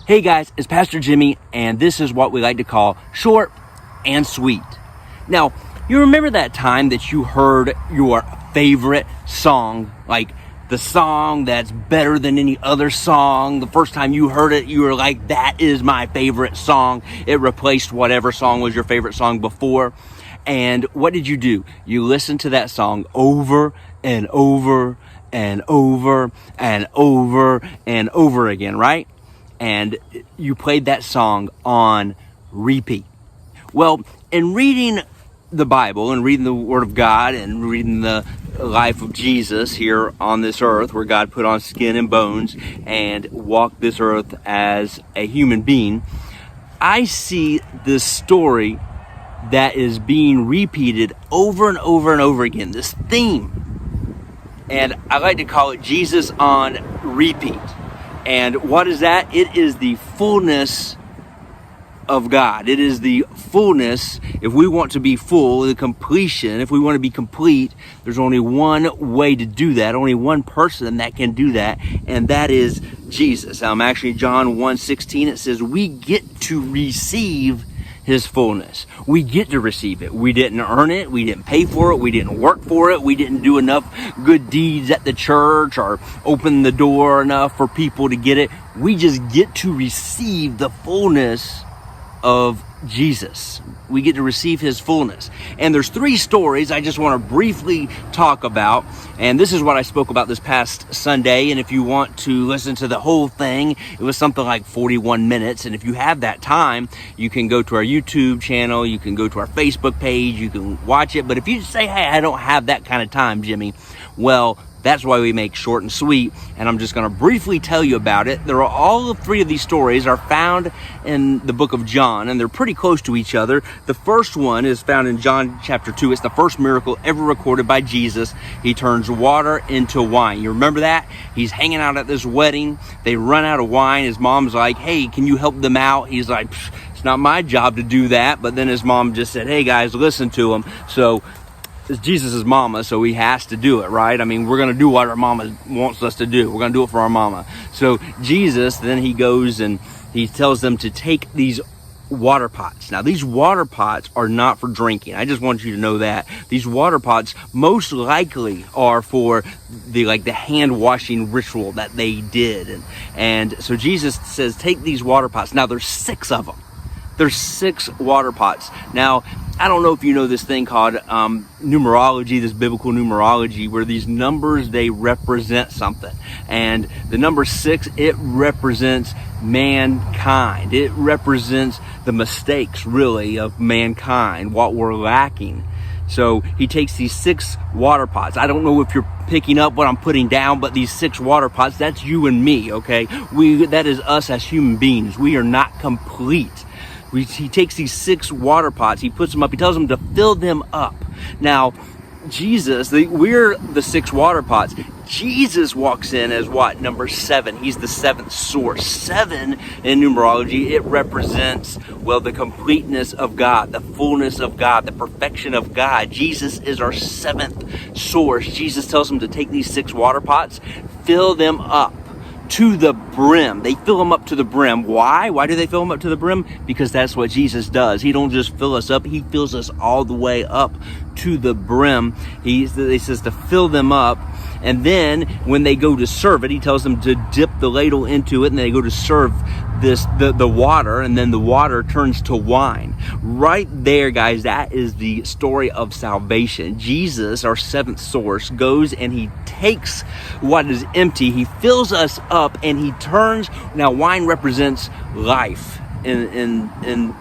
Hey guys, it's Pastor Jimmy, and this is what we like to call short and sweet. Now, you remember that time that you heard your favorite song, like the song that's better than any other song? The first time you heard it, you were like, that is my favorite song. It replaced whatever song was your favorite song before. And what did you do? You listened to that song over and over and over and over and over again, right? And you played that song on repeat. Well, in reading the Bible and reading the Word of God and reading the life of Jesus here on this earth, where God put on skin and bones and walked this earth as a human being, I see this story that is being repeated over and over and over again, this theme. And I like to call it Jesus on repeat. And what is that? It is the fullness of God. It is the fullness. If we want to be full, the completion, if we want to be complete, there's only one way to do that, only one person that can do that, and that is Jesus. Actually, John 1:16, it says we get to receive His fullness. We get to receive it. We didn't earn it. We didn't pay for it. We didn't work for it. We didn't do enough good deeds at the church or open the door enough for people to get it. We just get to receive the fullness of Jesus. We get to receive His fullness. And there's three stories I just want to briefly talk about. And this is what I spoke about this past Sunday. And if you want to listen to the whole thing, it was something like 41 minutes. And if you have that time, you can go to our YouTube channel. You can go to our Facebook page. You can watch it. But if you say, hey, I don't have that kind of time, Jimmy, well, that's why we make short and sweet, and I'm just going to briefly tell you about it. All three of these stories are found in the book of John, and they're pretty close to each other. The first one is found in John chapter 2. It's the first miracle ever recorded by Jesus. He turns water into wine. You remember that? He's hanging out at this wedding. They run out of wine. His mom's like, hey, can you help them out? He's like, it's not my job to do that. But then his mom just said, hey, guys, listen to him. So it's Jesus' mama, so he has to do it, right? I mean, we're going to do what our mama wants us to do. We're going to do it for our mama. So Jesus, then he goes and he tells them to take these water pots. Now, these water pots are not for drinking. I just want you to know that. These water pots most likely are for the hand washing ritual that they did. And so Jesus says, take these water pots. Now, there's 6 of them. There's 6 water pots. Now, I don't know if you know this thing called numerology, this biblical numerology, where these numbers, they represent something. And the number 6, it represents mankind. It represents the mistakes, really, of mankind, what we're lacking. So he takes these 6 water pots. I don't know if you're picking up what I'm putting down, but these 6 water pots, that's you and me, okay? That is us as human beings. We are not complete. He takes these 6 water pots, he puts them up, he tells them to fill them up. Now, Jesus, we're the 6 water pots. Jesus walks in as what? Number 7. He's the 7th source. 7 in numerology, it represents, well, the completeness of God, the fullness of God, the perfection of God. Jesus is our 7th source. Jesus tells them to take these 6 water pots, fill them up to the brim. They fill them up to the brim. Why? Why do they fill them up to the brim? Because that's what Jesus does. He don't just fill us up. He fills us all the way up to the brim. He says to fill them up. And then when they go to serve it, he tells them to dip the ladle into it, and they go to serve the water, and then the water turns to wine. Right there, guys, that is the story of salvation. Jesus, our 7th source, goes and he takes what is empty, he fills us up, and he turns. Now, wine represents life in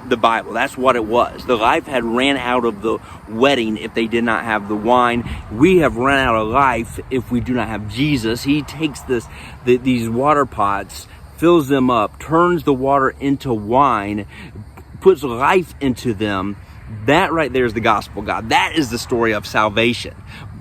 the Bible. That's what it was. The life had ran out of the wedding if they did not have the wine. We have run out of life if we do not have Jesus. He takes these water pots, fills them up, turns the water into wine, puts life into them. That right there is the gospel, God. That is the story of salvation.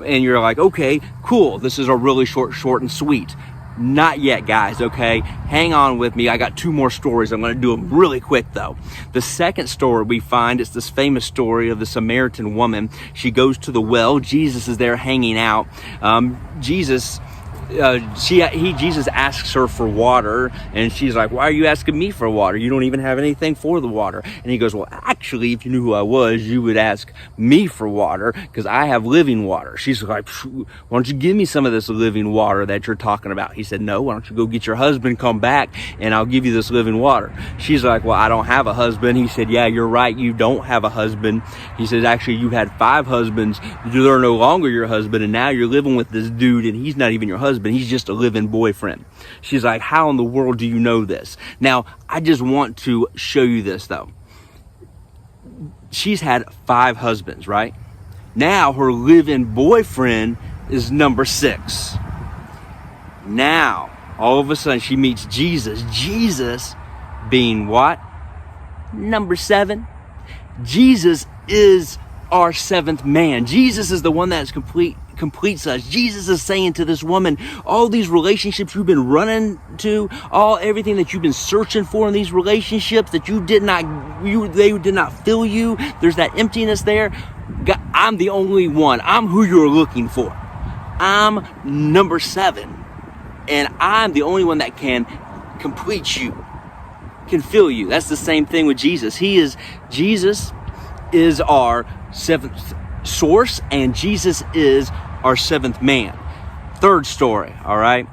And you're like, okay, cool. This is a really short and sweet. Not yet, guys, okay? Hang on with me. I got 2 more stories. I'm going to do them really quick, though. The second story we find is this famous story of the Samaritan woman. She goes to the well. Jesus is there hanging out. Jesus Jesus asks her for water, and she's like, why are you asking me for water? You don't even have anything for the water. And he goes, well, actually, if you knew who I was, you would ask me for water, because I have living water. She's like, why don't you give me some of this living water that you're talking about? He said, no, why don't you go get your husband, come back, and I'll give you this living water. She's like, well, I don't have a husband. He said, yeah, you're right, you don't have a husband. He says, actually, you had 5 husbands. They're no longer your husband, and now you're living with this dude, and he's not even your husband. He's just a living boyfriend. She's like, how in the world do you know this? Now, I just want to show you this, though. She's had 5 husbands, right? Now her living boyfriend is number 6. Now, all of a sudden, she meets Jesus. Jesus being what? Number 7. Jesus is our 7th man. Jesus is the one that's completes us. Jesus is saying to this woman, all these relationships you've been running to, everything that you've been searching for in these relationships that they did not fill you. There's that emptiness there. God, I'm the only one. I'm who you're looking for. I'm number 7, and I'm the only one that can complete you, can fill you. That's the same thing with Jesus. Jesus is our 7th source, and Jesus is our 7th man. 3rd story, all right?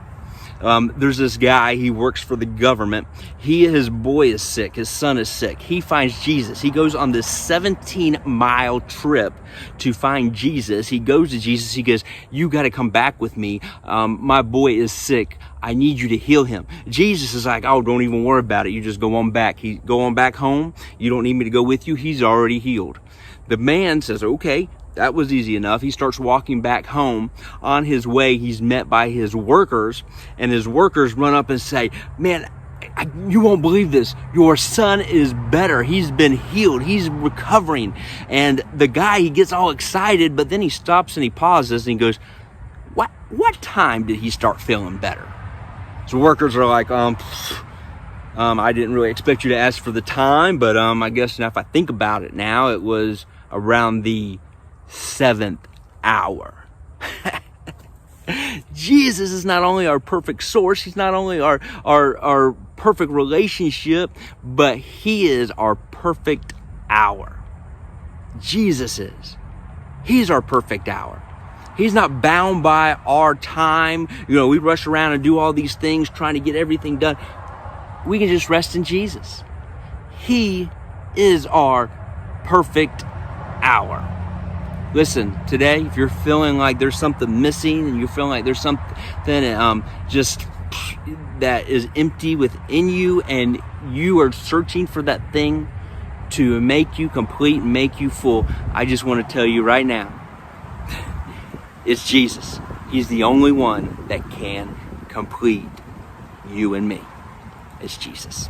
There's this guy, he works for the government. His boy is sick, his son is sick. He finds Jesus. He goes on this 17-mile trip to find Jesus. He goes to Jesus, he goes, you got to come back with me. My boy is sick. I need you to heal him. Jesus is like, oh, don't even worry about it. You just go on back. Go on back home. You don't need me to go with you. He's already healed. The man says, okay, that was easy enough. He starts walking back home. On his way, he's met by his workers, and his workers run up and say, man, you won't believe this. Your son is better. He's been healed. He's recovering. And the guy, he gets all excited, but then he stops and he pauses and he goes, what time did he start feeling better? So workers are like, I didn't really expect you to ask for the time, but I guess now if I think about it now, it was around the 7th hour. Jesus is not only our perfect source, he's not only our perfect relationship, but he is our perfect hour. Jesus is. He's our perfect hour. He's not bound by our time. We rush around and do all these things trying to get everything done. We can just rest in Jesus. He is our perfect hour. Listen, today, if you're feeling like there's something missing and you're feeling like there's something just that is empty within you, and you are searching for that thing to make you complete and make you full, I just want to tell you right now, it's Jesus. He's the only one that can complete you and me. It's Jesus.